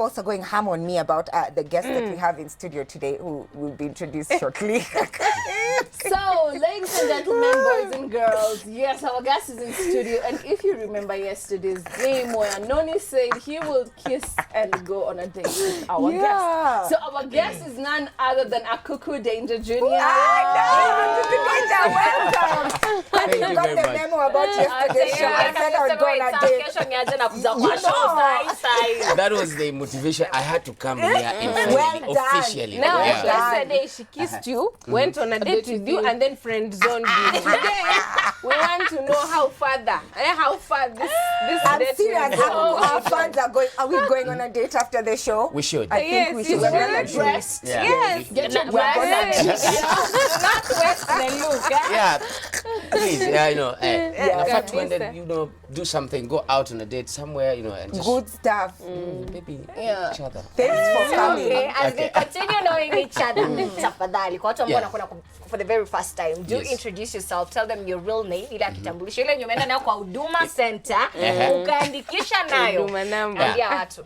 also going ham on me about the guest that we have in studio today, who will be introduced shortly. So, ladies and gentlemen, boys and girls, yes, our guest is in studio. And if you remember yesterday's game where Noni said he will kiss and go on a date with our guest. So our guest is none other than Akuku Danger Jr. Akuku Danger, welcome. Thank you got very the much. memo about yesterday's show. I said I would go on a date. That was the motivation. I had to come here officially. Now, Yeah. yesterday she kissed you, went on a date with you, and then friend zoned you. Today, we want to know how far this I'm date serious. will go. Our fans are going. Are we going on a date after the show? We should. I think we should. you We're gonna should. dress. Yeah. Yes. Get your We're gonna dress. Not Western look. Yeah. Please, Yeah, do something, go out on a date somewhere, and just Good stuff. maybe each other. Thanks for coming. Okay, as they continue knowing each other, tafadhali kwa watu ambao wanakwenda for the very first time, do introduce yourself, tell them your real name, ila kitambulisho ile umeenda nayo kwa Huduma Center, ukaandikisha nayo. Huduma number. Ambia watu.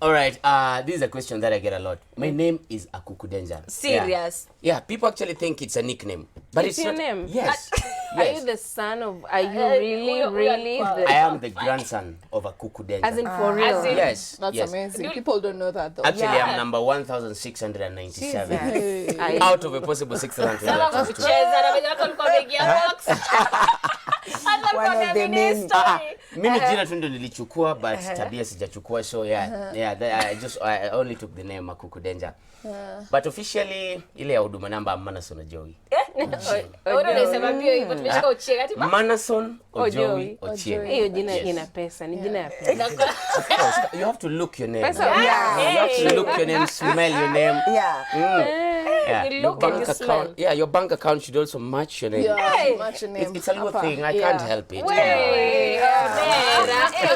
All right, this is a question that I get a lot. My name is Akuku Danger. Serious? Yeah, people actually think it's a nickname. But It's your not. name? Yes. Are you the son of, are you really I the, am the grandson of Akuku Danger. as in for real? Yes. That's yes. amazing. People don't know that though. Actually, I'm number 1,697. Jesus. Out of a possible 600. Kucheza na watu walikuwa wameingia box. One of the main. Mimi jina tu ndo nilichukua, but tabia sijachukua, so I only took the name Akuku Danger. But officially ile ya Huduma namba Manason Ojowi. Unasema pia hivyo tumeshika ucheka ati Manason Ojowi Ochieng. Hiyo jina ina pesa, ni jina ya pesa. Of course, you have to look your name. Pesa. You have to look your name, smell your name. Yeah. Yeah. You Your look and bank you smell. account. Yeah, your bank account should also match your name. Yeah, much your name. It's a little thing. I can't help it. Hey,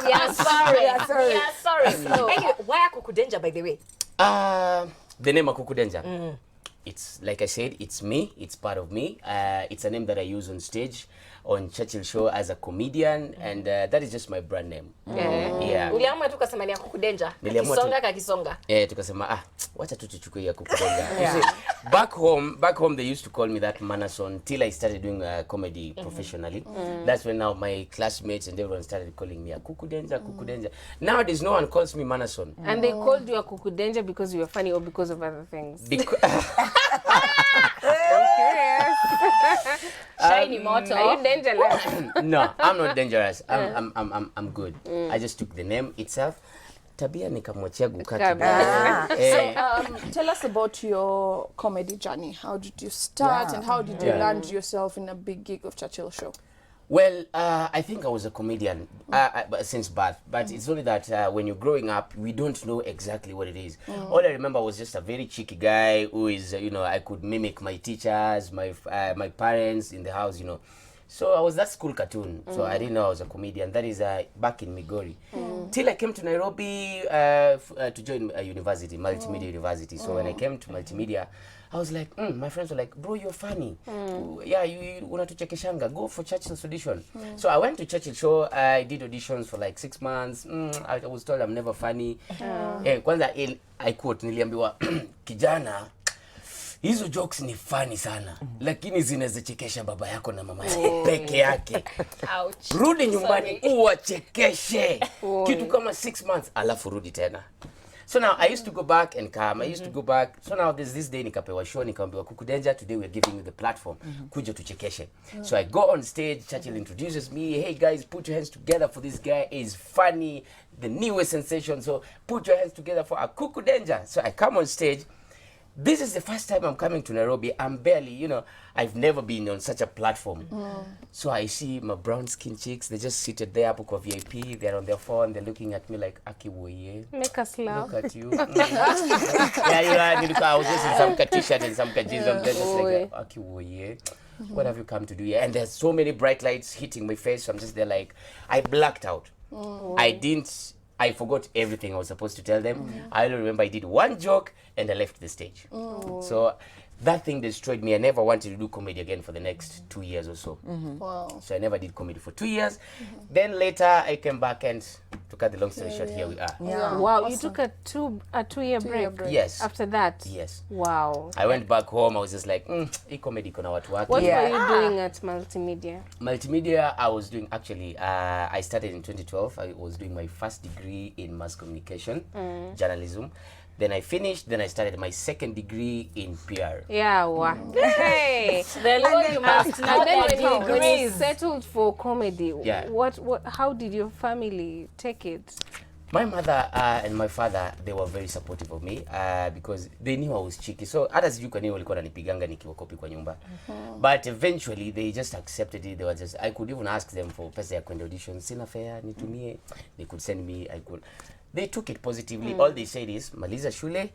we are sorry. Sorry. Hey, why Akuku Danger, by the way? The name Akuku Danger. It's like I said, it's me. It's part of me. It's a name that I use on stage, on Churchill Show as a comedian, and that is just my brand name. Yeah. Uliamua tu kasema ni Akuku Danger. Niliamua tu. Kisonga kakisonga. Tukasema wacha tu tuchukue ya Akuku Danger. You see, back home they used to call me that Manason till I started doing comedy professionally. That's when now my classmates and everyone started calling me Akuku Danger, Akuku Danger. Nowadays no one calls me Manason. And they called you Akuku Danger because you were funny or because of other things? Shiny motto. Are you dangerous? No, I'm not dangerous. I'm good. I just took the name itself. Tabia nikamwachia gukati. Tell us about your comedy journey. How did you start and how did you land yourself in a big gig of Churchill Show? Well, I think I was a comedian since birth, but it's only that when you're growing up, we don't know exactly what it is. All I remember was just a very cheeky guy who is, I could mimic my teachers, my parents in the house, So I was that school cartoon, so I didn't know I was a comedian. That is back in Migori. Till I came to Nairobi to join a university, multimedia university. So when I came to multimedia, I was like, my friends were like, bro, you're funny. Yeah, you unatuchekeshanga, go for Churchill's audition. So I went to Churchill Show. I did auditions for like 6 months. I was told I'm never funny. Kwanza I quote, niliambiwa, kijana, hizo jokes ni funny sana, lakini zinawezechekesha baba yako na mama yako peke yake. Ouch. Rudi nyumbani uwachekeshe. Kitu kama 6 months, alafu rudi tena. So now I used to go back and come. I used to go back. So now there's this day nikapewa show, nikaambiwa Akuku Danger, today we're giving you the platform. Kuja tuchekeshe. So I go on stage, Churchill introduces me. Hey guys, put your hands together for this guy. He's funny, the newest sensation. So put your hands together for Akuku Danger. So I come on stage. This is the first time I'm coming to Nairobi. I'm barely, I've never been on such a platform. So I see my brown skin chicks. They just seated there, book of VIP. They're on their phone. They're looking at me like, Aki woye. Make us laugh. Look at you. I was just in some t-shirt and some jeans. I'm just like, Aki woye. What have you come to do here? And there's so many bright lights hitting my face. So I'm just there like, I blacked out. I forgot everything I was supposed to tell them. I only remember I did one joke and I left the stage. So that thing destroyed me. I never wanted to do comedy again for the next 2 years or so. Wow. So I never did comedy for 2 years. Then later I came back, and to cut the long story short, here we are. Yeah. Wow, you took a 2-year break. Yes. After that. Yes. Wow. I went back home. I was just like, comedy kuna watu wake. What Yeah. were you doing at multimedia? Multimedia, I was doing actually. I started in 2012. I was doing my first degree in mass communication, journalism. Then I finished. Then I started my second degree in PR. Yeah, wow. Hey. The Lord, you must know And then that when you degrees. settled for comedy, Yeah. how did your family take it? My mother and my father, they were very supportive of me because they knew I was cheeky. So hata sijui kwa nini walikuwa wananipiganga nikiwa kopi kwa nyumba. But eventually they just accepted it. They were just, I could even ask them for pesa ya kwenda audition. Sina fare, nitumie. They could send me, They took it positively. All they said is, maliza shule,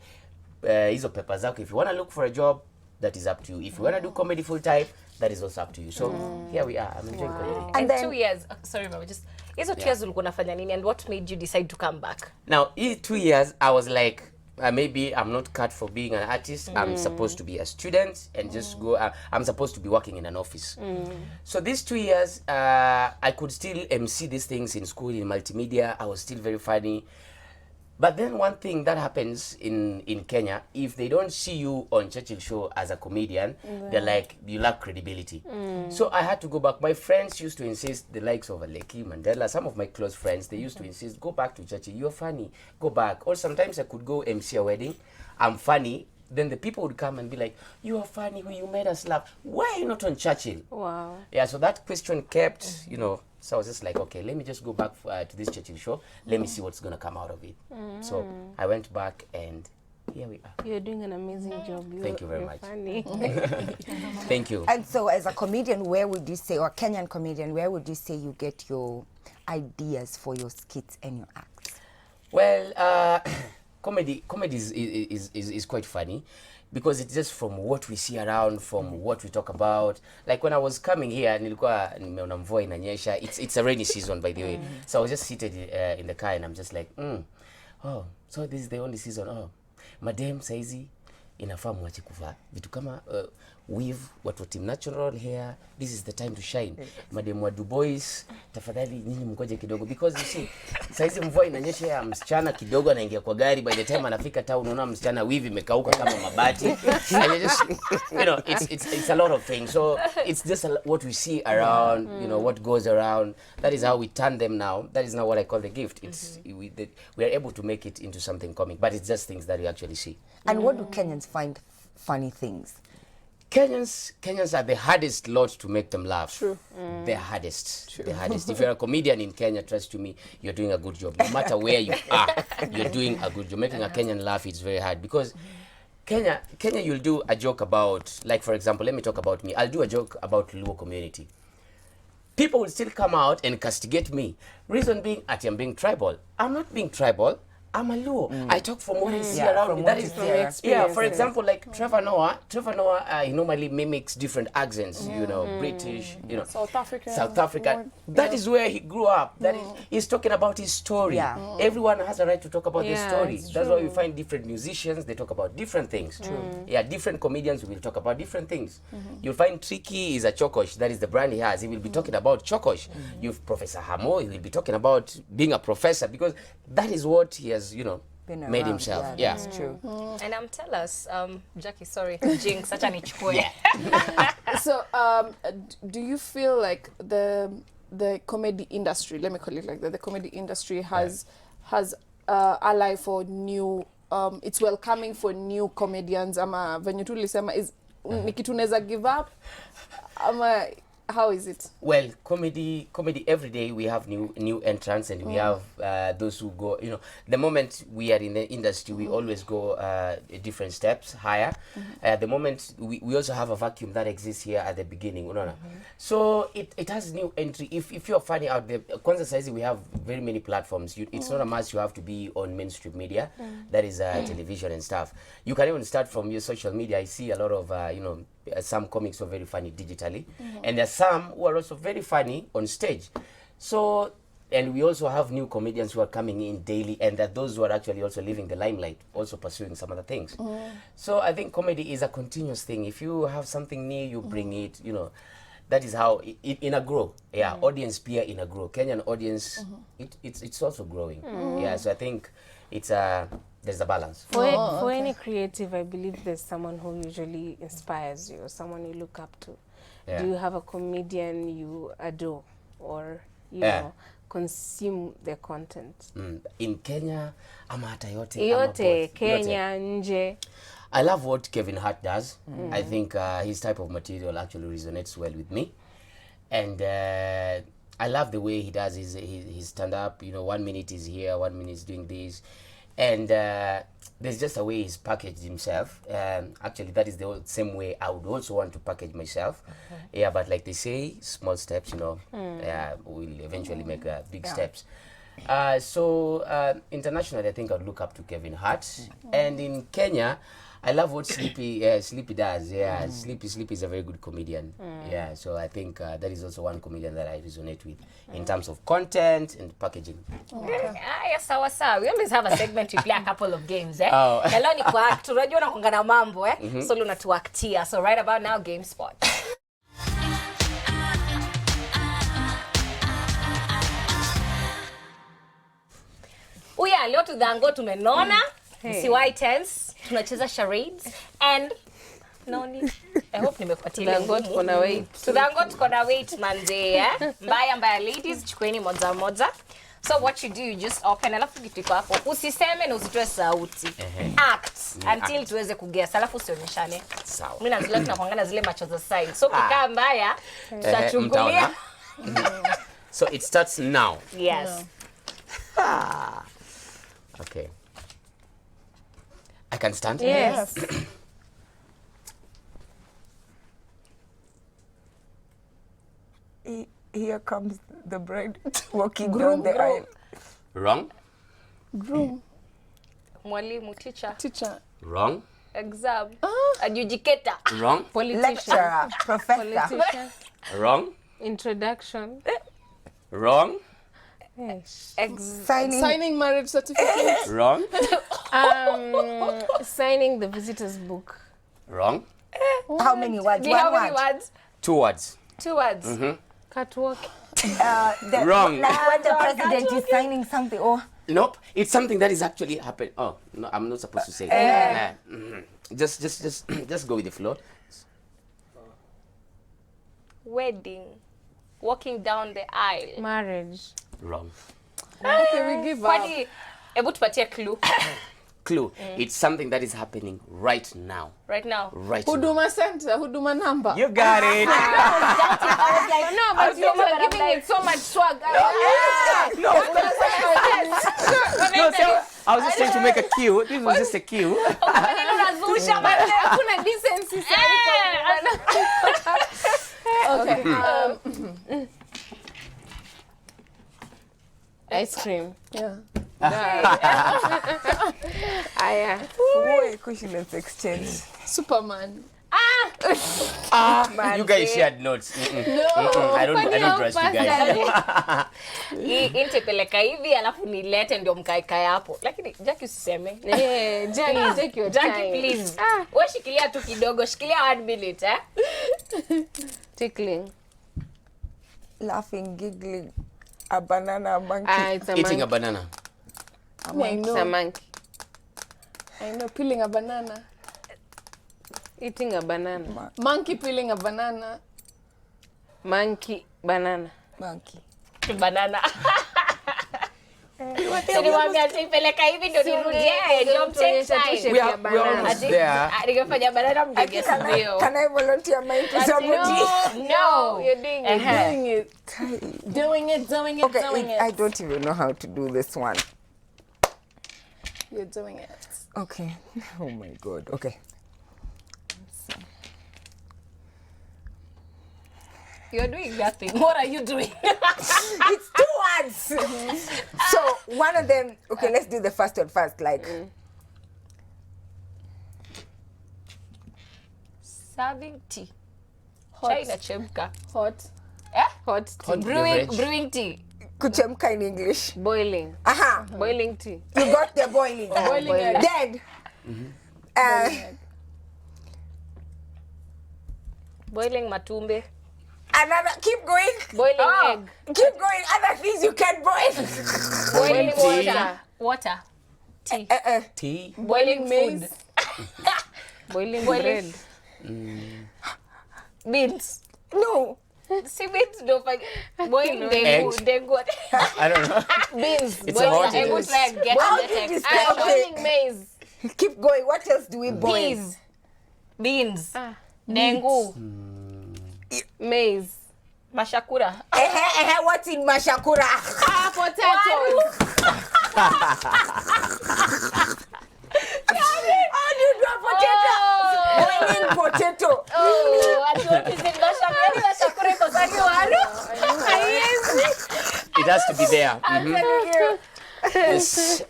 hizo pepa zako. If you want to look for a job, that is up to you. If you want to do comedy full time, that is also up to you. So here we are. I'm enjoying comedy. And then- 2 years. Sorry, mama. Just hizo 2 years ulikuwa unafanya nini, and what made you decide to come back? Now, in 2 years, I was like, maybe I'm not cut for being an artist. I'm supposed to be a student and just go. I'm supposed to be working in an office. So these 2 years, I could still MC these things in school, in multimedia. I was still very funny. But then one thing that happens in Kenya, if they don't see you on Churchill Show as a comedian, they're like, you lack credibility. So I had to go back. My friends used to insist, the likes of Aleki, Mandela, some of my close friends, they used to insist, go back to Churchill, you're funny, go back. Or sometimes I could go MC a wedding, I'm funny, then the people would come and be like, you are funny, you made us laugh. Why are you not on Churchill? Wow. Yeah, so that question kept, so I was just like, okay, let me just go back to this Churchill Show. Let me see what's going to come out of it. So I went back, and here we are. You're doing an amazing job. Thank you very you're much. Funny. Thank you. And so as a comedian, where would you say, or a Kenyan comedian, where would you say you get your ideas for your skits and your acts? Well, comedy is quite funny because it's just from what we see around, from what we talk about. Like when I was coming here, nilikuwa nimeona mvua inanyesha. It's a rainy season, by the way. So I was just seated in the car, and I'm just like, oh, so this is the only season. Oh, madam saizi inafaa mwache kuvaa vitu kama weave, watu wa Team Natural hair. This is the time to shine. Madam wa Dubois, tafadhali nyinyi mngoje kidogo, because you see saizi mvua inanyesha, ya msichana kidogo anaingia kwa gari, by the time anafika town unaona msichana weave imekauka kama mabati. And you just, it's a lot of things. So it's just what we see around, what goes around. That is how we turn them now. That is now what I call the gift. It's we are able to make it into something comic, but it's just things that we actually see. And what do Kenyans find funny things? Kenyans are the hardest lot to make them laugh. True. The hardest. True. The hardest. If you're a comedian in Kenya, trust me, you're doing a good job. No matter where you are, you're doing a good job. Making a Kenyan laugh is very hard because Kenya, you'll do a joke about, like for example, let me talk about me. I'll do a joke about Luo community. People will still come out and castigate me. Reason being, I'm being tribal. I'm not being tribal. I'm a Luo. I talk from what I see around me. That is, for example, like Trevor Noah, he normally mimics different accents, British, South Africa. That is where he grew up. That is, he's talking about his story. Yeah. Everyone has a right to talk about their story. it's That's why we find different musicians, they talk about different things. Yeah, different comedians will talk about different things. You'll find Tricky is a Chokosh, that is the brand he has. He will be talking about Chokosh. You've Professor Hamo, he will be talking about being a professor, because that is what he has, Been made around. himself. Yeah, Yeah. that's true. And tell us, Jackie, sorry, Jinx, such an ichukue. So, do you feel like the comedy industry, let me call it like that, the comedy industry has ally for new, it's welcoming for new comedians, ama venye tu lisema, is ni kitu unaweza give up, ama how is it? Well, comedy every day we have new entrants, and we have those who go, the moment we are in the industry, we always go different steps higher. At the moment, we also have a vacuum that exists here at the beginning. So it has new entry. If you're funny out there, Kwanza saizi we have very many platforms. It's not a must you have to be on mainstream media, that is television and stuff. You can even start from your social media. I see a lot of, some comics are very funny digitally, and there are some who are also very funny on stage. So and we also have new comedians who are coming in daily, and that those who are actually also leaving the limelight, also pursuing some other things. So I think comedy is a continuous thing. If you have something new, you bring it, you know. That is how it in a grow. Yeah, audience peer in a grow. Kenyan audience, it's also growing. Yeah, so I think it's there's a balance. For any creative, I believe there's someone who usually inspires you, or someone you look up to. Yeah. Do you have a comedian you adore, or you know, consume their content? In Kenya, ama hata yote. Yote, Kenya, nje. I love what Kevin Hart does. I think his type of material actually resonates well with me. And I love the way he does his stand-up. You know, 1 minute is here, 1 minute is doing this. And there's just a way he's packaged himself. Actually, that is the same way I would also want to package myself. Yeah, but like they say, small steps, you know, will eventually make big steps. So internationally, I think I'd look up to Kevin Hart. And in Kenya, I love what Sleepy does. Yeah, Sleepy is a very good comedian. Yeah, so I think that is also one comedian that I resonate with in terms of content and packaging. Yes, sawa. We always have a segment, we play a couple of games, eh? Oh. Hello ni kwa act, unajua unakuanga na mambo, eh? So unatuactia. So right about now, Game Spot. Uya, leo tudhango tumenona. Siwai tense. Tunacheza charades and Noni. I hope nimekupatia. Tudhango tuko na weight. Tudhango tuko na weight manze, eh? Mbaya ladies, chukueni moja. So what you do, you just open, alafu kitu iko hapo. Usiseme na usitoe sauti. Act until tuweze kuguess, alafu usionyeshane. Sawa. Mimi na zile tunakuangana zile macho za side. So kikaa mbaya, tutachungulia. So it starts now. Yes. Okay. I can stand? Yes. Here comes the bride walking down the aisle. Wrong. Groom. Mwalimu, teacher. Wrong. Exam. Adjudicator. Wrong. Politician. Lecturer, professor. Politician. Wrong. Introduction. Wrong. Yes. Signing marriage certificate. Wrong. Signing the visitor's book. Wrong. How many words? Do you have One any word. words? 2 words. 2 words. Catwalk. Wrong. Like when the president is signing something. Oh, Nope. It's something that is actually happening. Oh, no, I'm not supposed to say. Just go with the flow. Wedding. Walking down the aisle. Marriage. Wrong. Okay, we give up. Kwani, hebu tupatie clue. Clue. It's something that is happening right now. Right now. Right now. Huduma center, huduma number. You got it. No, but you're giving it so much swag. No, so I was just trying to make a cue. This was just a cue. Hakuna decency Okay. Ice cream. Yeah. boy, let's exchange. Superman. You guys shared notes. I don't trust you guys. Intepeleka hivi alafu nilete ndio mkaikae hapo. Lakini Jackie usiseme. Jackie, take your Jackie time. please. Wewe shikilia tu kidogo, shikilia 1 minute, eh? Tickling. Laughing, giggling, a banana, a monkey. It's a Eating monkey. a banana. I It's a know. monkey. I know. Peeling a banana. Eating a banana. Monkey peeling a banana. Monkey, banana. Monkey. Banana. Nilimwambia sipeleka hivi ndio nirudie. Ndio take time. We are almost there. Ningefanya banana mgege sio. Can I volunteer mine to somebody? No, You're doing it. Doing it. Doing it. Doing Okay, it. I don't even know how to do this one. You're doing it. Okay. Oh my God. Okay. You're doing nothing. What are you doing? It's 2 words. So one of them. Okay, let's do the first one first. Like Serving tea. Hot. Chai inachemka. Hot. Eh? Hot tea. Hot Brewing beverage. brewing tea. Kuchemka in English. Boiling. Aha. Boiling tea. You got the boiling. Boiling egg. Then, Boiling matumbe. another, keep going. Boiling egg. Keep going. Other things you can boil. Boiling tea. water. Tea. Tea. Boiling maize. Boiling bread. Beans. No. See, beans don't forget. Boiling Eggs. dengu. I don't know. Beans. It's Boiling hot, it dengu is. like get How on the did text. you say, okay. Boiling maize. Keep going. What else do we boil? Peas. Beans. Dengu. Maize. Mashakura. What's in mashakura? Potatoes. How do you do a potato? Boiling potato. Oh, I thought you said mashakura iko saki waru. It has to be there. Yes.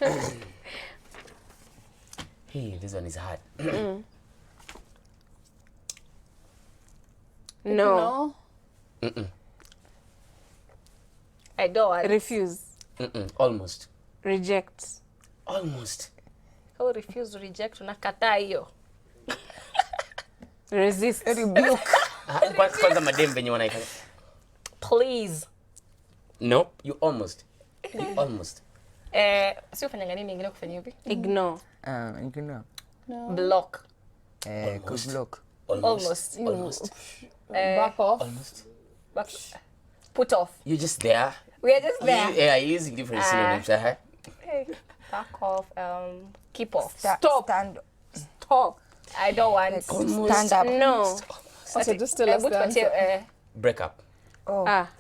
Hey, this one is hard. No. I don't want. Refuse. Almost. Reject. Almost. Oh, refuse, reject, unakataa hiyo. Resist. Rebuke. Kwanza madem venye wanaifanya. Please. Nope, you almost. You almost. Si ufanyanga nini ingine kufanya hivi? Ignore. You know. Block. Good block. Almost. Almost. Back off. Almost. Back. Put off. You're just there. We are just there. Yeah, you're using different synonyms. Hey, back off. Keep off. Stop. Stand. Stop. I don't want. Stand up. No. Also, just tell us the answer. Break up.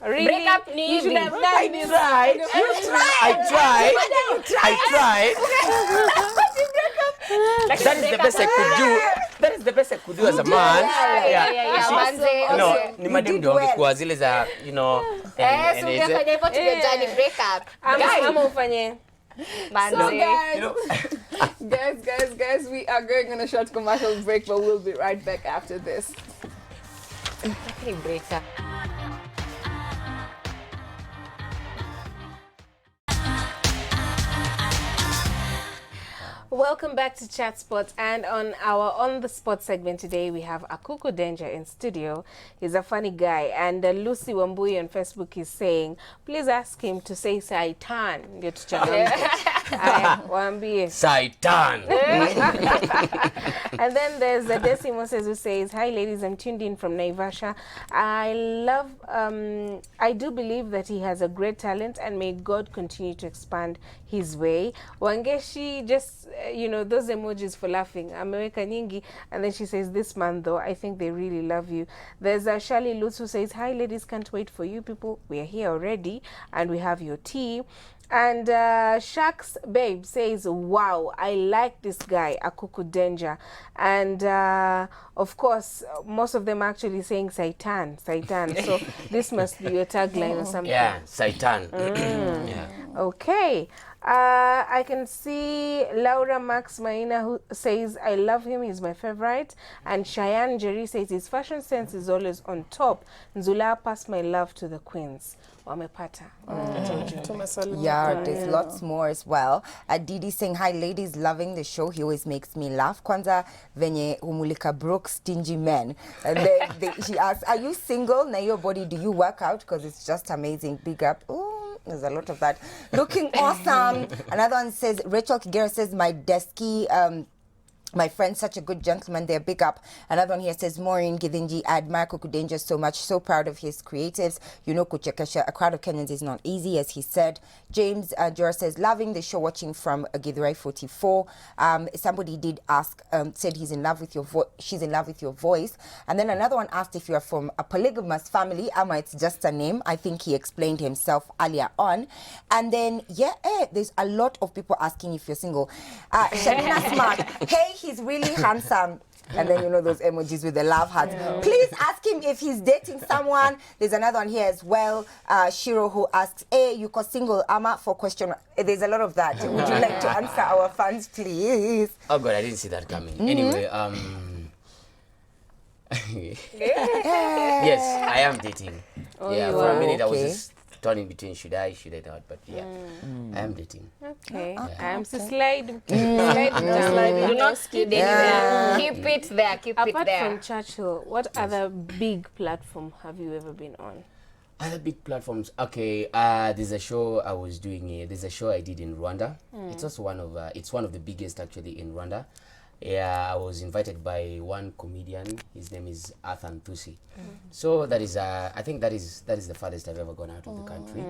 Really? Break up ni You should have hivi. done this. I tried. That is the best I could do. That is the best I could do as a man. Yeah, manze. No, ni madem ndio wangekuwa zile za, you know. So ungefanya hivyo tungejani break up. Ama ufanye. Manze. So guys, You know. guys, we are going on a short commercial break, but we'll be right back after this. Break up. Welcome back to Chatspot, and on our On the Spot segment today we have Akuku Danger in studio. He's a funny guy, and Lucy Wambui on Facebook is saying, please ask him to say Saitan. Ndio tuchangamke. Aya, waambie. Saitan. And then there's a Desi Moses who says, hi ladies, I'm tuned in from Naivasha. I do believe that he has a great talent, and may God continue to expand his way. Wangeshi, just, those emojis for laughing. Ameweka nyingi. And then she says, this man though, I think they really love you. There's a Shali Lutz who says, hi ladies, can't wait for you people. We are here already, and we have your tea. And Shaks Babe says, wow, I like this guy, Akuku Danger. And of course, most of them actually saying Saitan. So this must be your tagline or something. Yeah, Saitan. Yeah. Okay. I can see Laura Max Maina who says, I love him, he's my favorite. And Cheyenne Jerry says, his fashion sense is always on top. Nzula, pass my love to the queens. Wamepata. Yeah, there's lots more as well. Didi saying, hi ladies, loving the show. He always makes me laugh. Kwanza venye humulika broke stingy men. And then she asks, are you single? Na your body, do you work out? Because it's just amazing. Big up. Ooh, there's a lot of that. Looking awesome. Another one says, Rachel Kigera says, my desky, my friend, such a good gentleman there, big up. Another one here says, Maureen Githinji, I admire Akuku Danger so much, so proud of his creatives. Kuchekesha, a crowd of Kenyans is not easy, as he said. James Jora says, loving the show, watching from Githurai 44. Somebody did ask, said he's in love with your she's in love with your voice. And then another one asked if you're from a polygamous family, ama it's just a name. I think he explained himself earlier on. And then, there's a lot of people asking if you're single. Shanina Smart, hey, he's really handsome. And then, those emojis with the love heart. Please ask him if he's dating someone. There's another one here as well. Shiro, who asks, hey, you got single, ama, for question. There's a lot of that. Would you like to answer our fans, please? Oh God, I didn't see that coming. Anyway, yes, I am dating. Oh, yeah, you for a are? minute I was Okay. just turning between should I not, but yeah, I am dating. Okay. Yeah. I'm slide. Do not skid anywhere. Keep it there. Keep it Apart there. from Churchill, what other big platform have you ever been on? Other big platforms. Okay, there's a show I was doing. There's a show I did in Rwanda. It's also one of the biggest actually in Rwanda. Yeah, I was invited by one comedian. His name is Arthur Thusi. So that is, I think that is the farthest I've ever gone out of the country.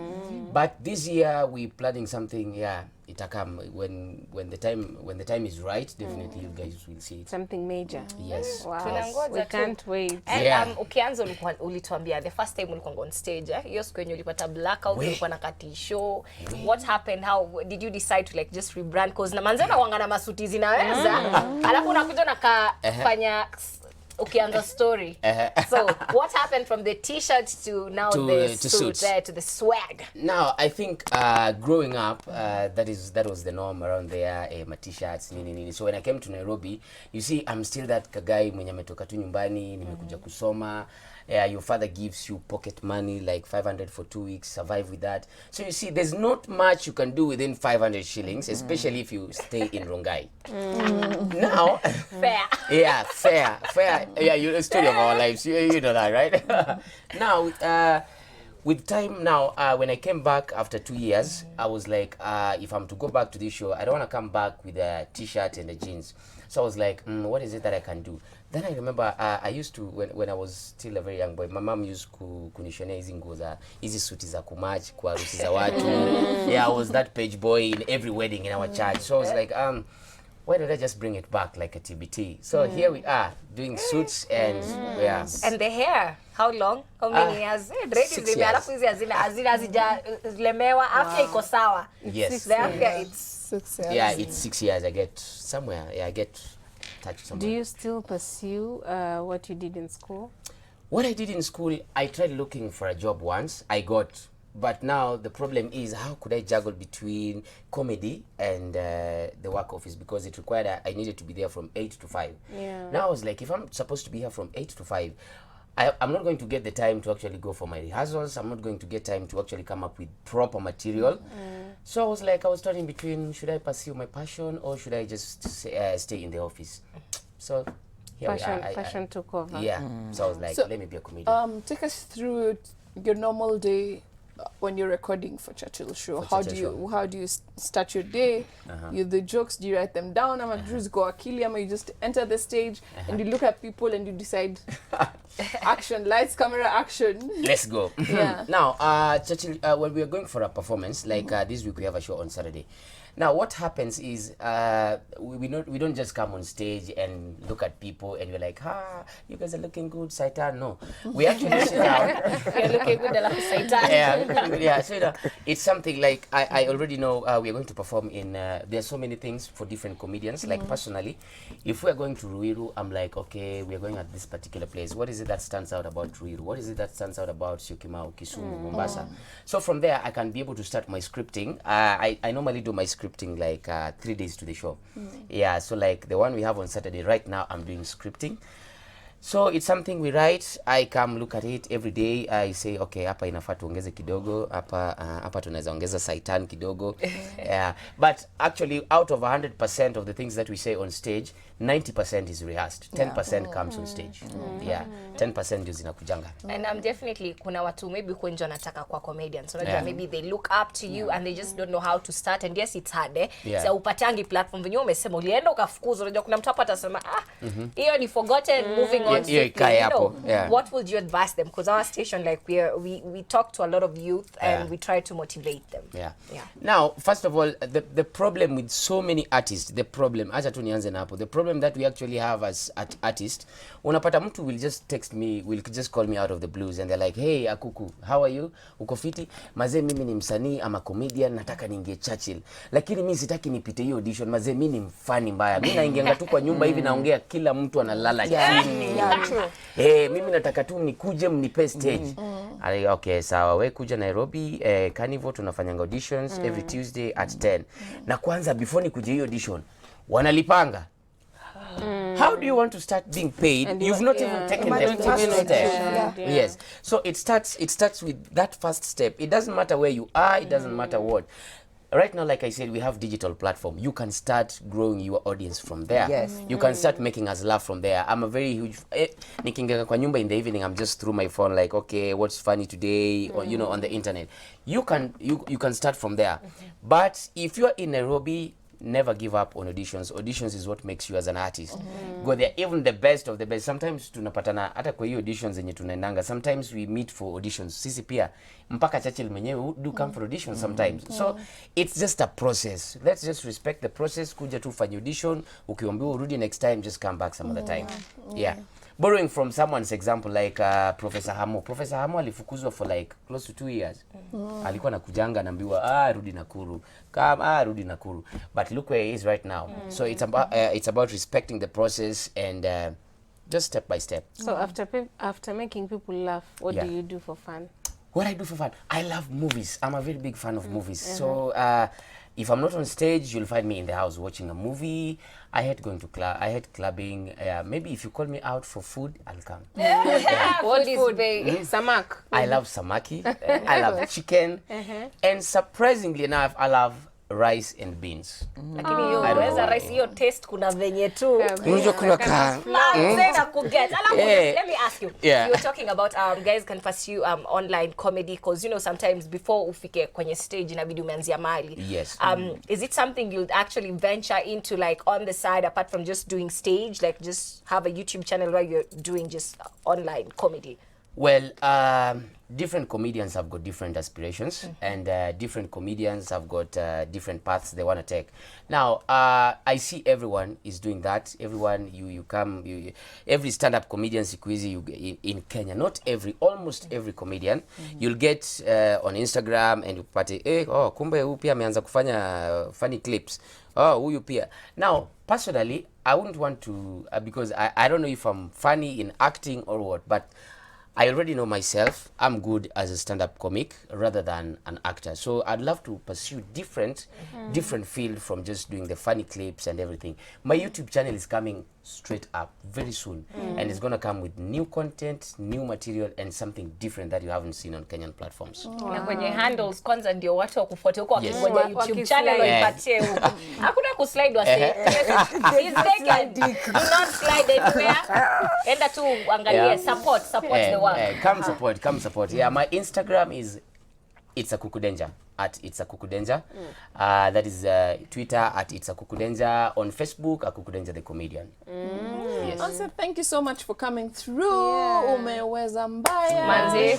But this year we planning something. Yeah, it'll come when the time is right. Definitely, you guys will see it. Something major. Yes. Wow. Tunangoja We tu. can't wait. And ukianza ulituambia the first time ulikuwa on stage, hiyo siku yenye ulipata blackout, ulikuwa na kati show. What happened? How did you decide to like just rebrand? Cause na manzana wangana masuti zinaweza. Alafu unakuja na kafanya ukianza story. So what happened from the t-shirt to now the suit to the swag? Now I think growing up, that was the norm around there. My t-shirts, nini. So when I came to Nairobi, you see, I'm still that guy mwenye ametoka tu nyumbani, nimekuja kusoma. Your father gives you pocket money like 500 for 2 weeks, survive with that. So you see, there's not much you can do within 500 shillings, especially if you stay in Rongai. Now, Fair. yeah, fair. Yeah, you're a story of our lives. You know that, right? Now, with time now, when I came back after 2 years, I was like, if I'm to go back to this show, I don't want to come back with a t-shirt and the jeans. So I was like, what is it that I can do? Then I remember I used to, when I was still a very young boy, my mom used kunishonea hizi nguo za hizi suti za kumatch kwa harusi za watu. Yeah, I was that page boy in every wedding in our church. So I was like, why don't I just bring it back like a TBT? So here we are doing suits and yeah. And the hair, how long? How many years? 6 years. Alafu hizi hazijalemewa, afya iko sawa. Yes. The afya it's 6 years. Yeah, it's 6 years. I get somewhere. Yeah, I get touched somewhere. Do you still pursue what you did in school? What I did in school, I tried looking for a job once. I got, but now the problem is how could I juggle between comedy and the work office, because it required I needed to be there from 8 to 5. Yeah. Now I was like, if I'm supposed to be here from 8 to 5, I'm not going to get the time to actually go for my rehearsals. I'm not going to get time to actually come up with proper material. So I was like, I was starting between, should I pursue my passion or should I just stay in the office? So here we are. Passion took over. Yeah. So I was like, So, let me be a comedian. Take us through your normal day when you're recording for Churchill show. How do you start your day? You the jokes, do you write them down? Ama just go akili, ama you just enter the stage and you look at people and you decide action, lights, camera, action. Let's go. Yeah. Now, Churchill, when we are going for a performance, like this week we have a show on Saturday. Now, what happens is we don't just come on stage and look at people and we're like, you guys are looking good, Saitan. No, we actually sit down. you're looking good, alafu Saitan. Yeah. So it's something like I already know we are going to perform in. There are so many things for different comedians. Like personally, if we are going to Ruiru, I'm like, okay, we are going at this particular place. What is it that stands out about Ruiru? What is it that stands out about Syokimau, Kisumu, Mombasa? So from there, I can be able to start my scripting. I normally do my scripting like 3 days to the show. Yeah, so like the one we have on Saturday right now, I'm doing scripting. So it's something we write. I come look at it every day. I say, okay, hapa inafaa tuongeze kidogo, hapa tunaweza ongeza Saitan kidogo. Yeah, but actually out of 100% of the things that we say on stage, 90% is rehearsed. 10% comes on stage. Yeah, 10% ndio zinakujanga. And definitely kuna watu maybe kwenye wanataka kwa comedians. So maybe they look up to you and they just don't know how to start, and yes it's hard. So upatangi platform venye umesema ulienda ukafukuzwa, unajua kuna mtu hapa atasema hiyo ni forgotten, moving on. What would you advise them? Because our station, like we talk to a lot of youth and we try to motivate them. Yeah. Now, first of all, the problem with so many artists, acha tu nianze na hapo. The problem that we actually have as artists, unapata mtu will just text me, will just call me out of the blues and they're like, hey Akuku, how are you? Uko fiti? Mazee mimi ni msanii ama comedian, nataka niingie Churchill. Lakini mimi sitaki nipite hiyo audition. Mazee mimi ni mfani mbaya. Mimi naingianga tu kwa nyumba hivi naongea kila mtu analala chini. Mimi nataka tu nikuje mnipe stage. Okay, sawa, we kuja Nairobi, Carnival tunafanyanga auditions every Tuesday at 10. Na kwanza before nikuje hiyo audition, wanalipanga. How do you want to start being paid? And You've not even taken the first step. Yes. So it starts with that first step. It doesn't matter where you are. It doesn't matter what. Right now, like I said, we have digital platform. You can start growing your audience from there. Yes. You can start making us laugh from there. I'm a very huge... Nikinga kwa nyumba in the evening, I'm just through my phone like, okay, what's funny today? Or, you know, on the internet. You can start from there. But if you're in Nairobi, never give up on auditions. Auditions is what makes you as an artist. Go there, even the best of the best. Sometimes tunapatana hata kwa hiyo auditions zenye tunaendanga. Sometimes we meet for auditions. Sisi pia mpaka Churchill mwenyewe do come for auditions sometimes. So it's just a process. Let's just respect the process. Kuja tu fanya audition, ukiambiwa urudi next time, just come back some other time. Yeah. Borrowing from someone's example like Professor Hamo. Professor Hamo alifukuzwa for like close to 2 years. Alikuwa nakujanga naambiwa rudi Nakuru. Rudi Nakuru. But look where he is right now. So it's about respecting the process and just step by step. So after making people laugh, what do you do for fun? What I do for fun? I love movies. I'm a very big fan of movies. So if I'm not on stage, you'll find me in the house watching a movie. I hate going to club. I hate clubbing. Maybe if you call me out for food, I'll come. What food? Samak. I love samaki. I love chicken. And surprisingly enough, I love rice and beans. Lakini hiyo unaweza rice hiyo taste kuna venye tu. Unajua kuna Let me ask you. Yeah. You were talking about guys can pursue online comedy because you know sometimes before ufike kwenye stage inabidi umeanzia mahali. Yes. Is it something you'd actually venture into like on the side apart from just doing stage, like just have a YouTube channel where you're doing just online comedy? Well, different comedians have got different aspirations, and different comedians have got different paths they want to take. Now, I see everyone is doing that. Everyone, every stand-up comedian in Kenya, not every, almost every comedian, you'll get on Instagram and you party, kumbe huyu pia ameanza kufanya funny clips. Huyu pia. Now, personally, I wouldn't want to, because I don't know if I'm funny in acting or what, but I already know myself. I'm good as a stand-up comic rather than an actor. So I'd love to pursue different field from just doing the funny clips and everything. My YouTube channel is coming straight up very soon. And it's going to come with new content, new material, and something different that you haven't seen on Kenyan platforms. Na kwenye handles kwanza ndio watu wakufuate huko wakingoja YouTube channel waipatie huko. Hakuna kuslide wase. Do not slide anywhere. Enda tu angalie, support the work. Come support. Yeah, my Instagram is It's Akuku Danger, at It's Akuku Danger. That is Twitter at It's Akuku Danger. On Facebook, Akuku Danger the comedian. Yes. Also, thank you so much for coming through. Umeweza mbaya. Manze, you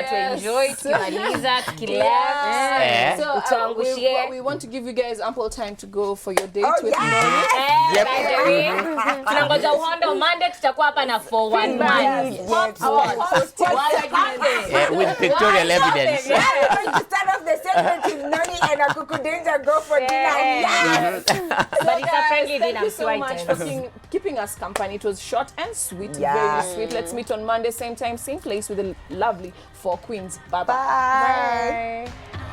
to enjoy tukimaliza, tukilea. So we want to give you guys ample time to go for your date with Noni. By the way, tunangoja uhondo Monday tutakuwa hapa na for 1 month. With pictorial evidence. Start off the segment with Noni and Akuku Danger go for dinner. Yes! But it's a friendly dinner. Thank you so much for keeping us company. It was short and sweet, very sweet. Let's meet on Monday, same time, same place with the lovely 4 Queens. Bye-bye. Bye. Bye.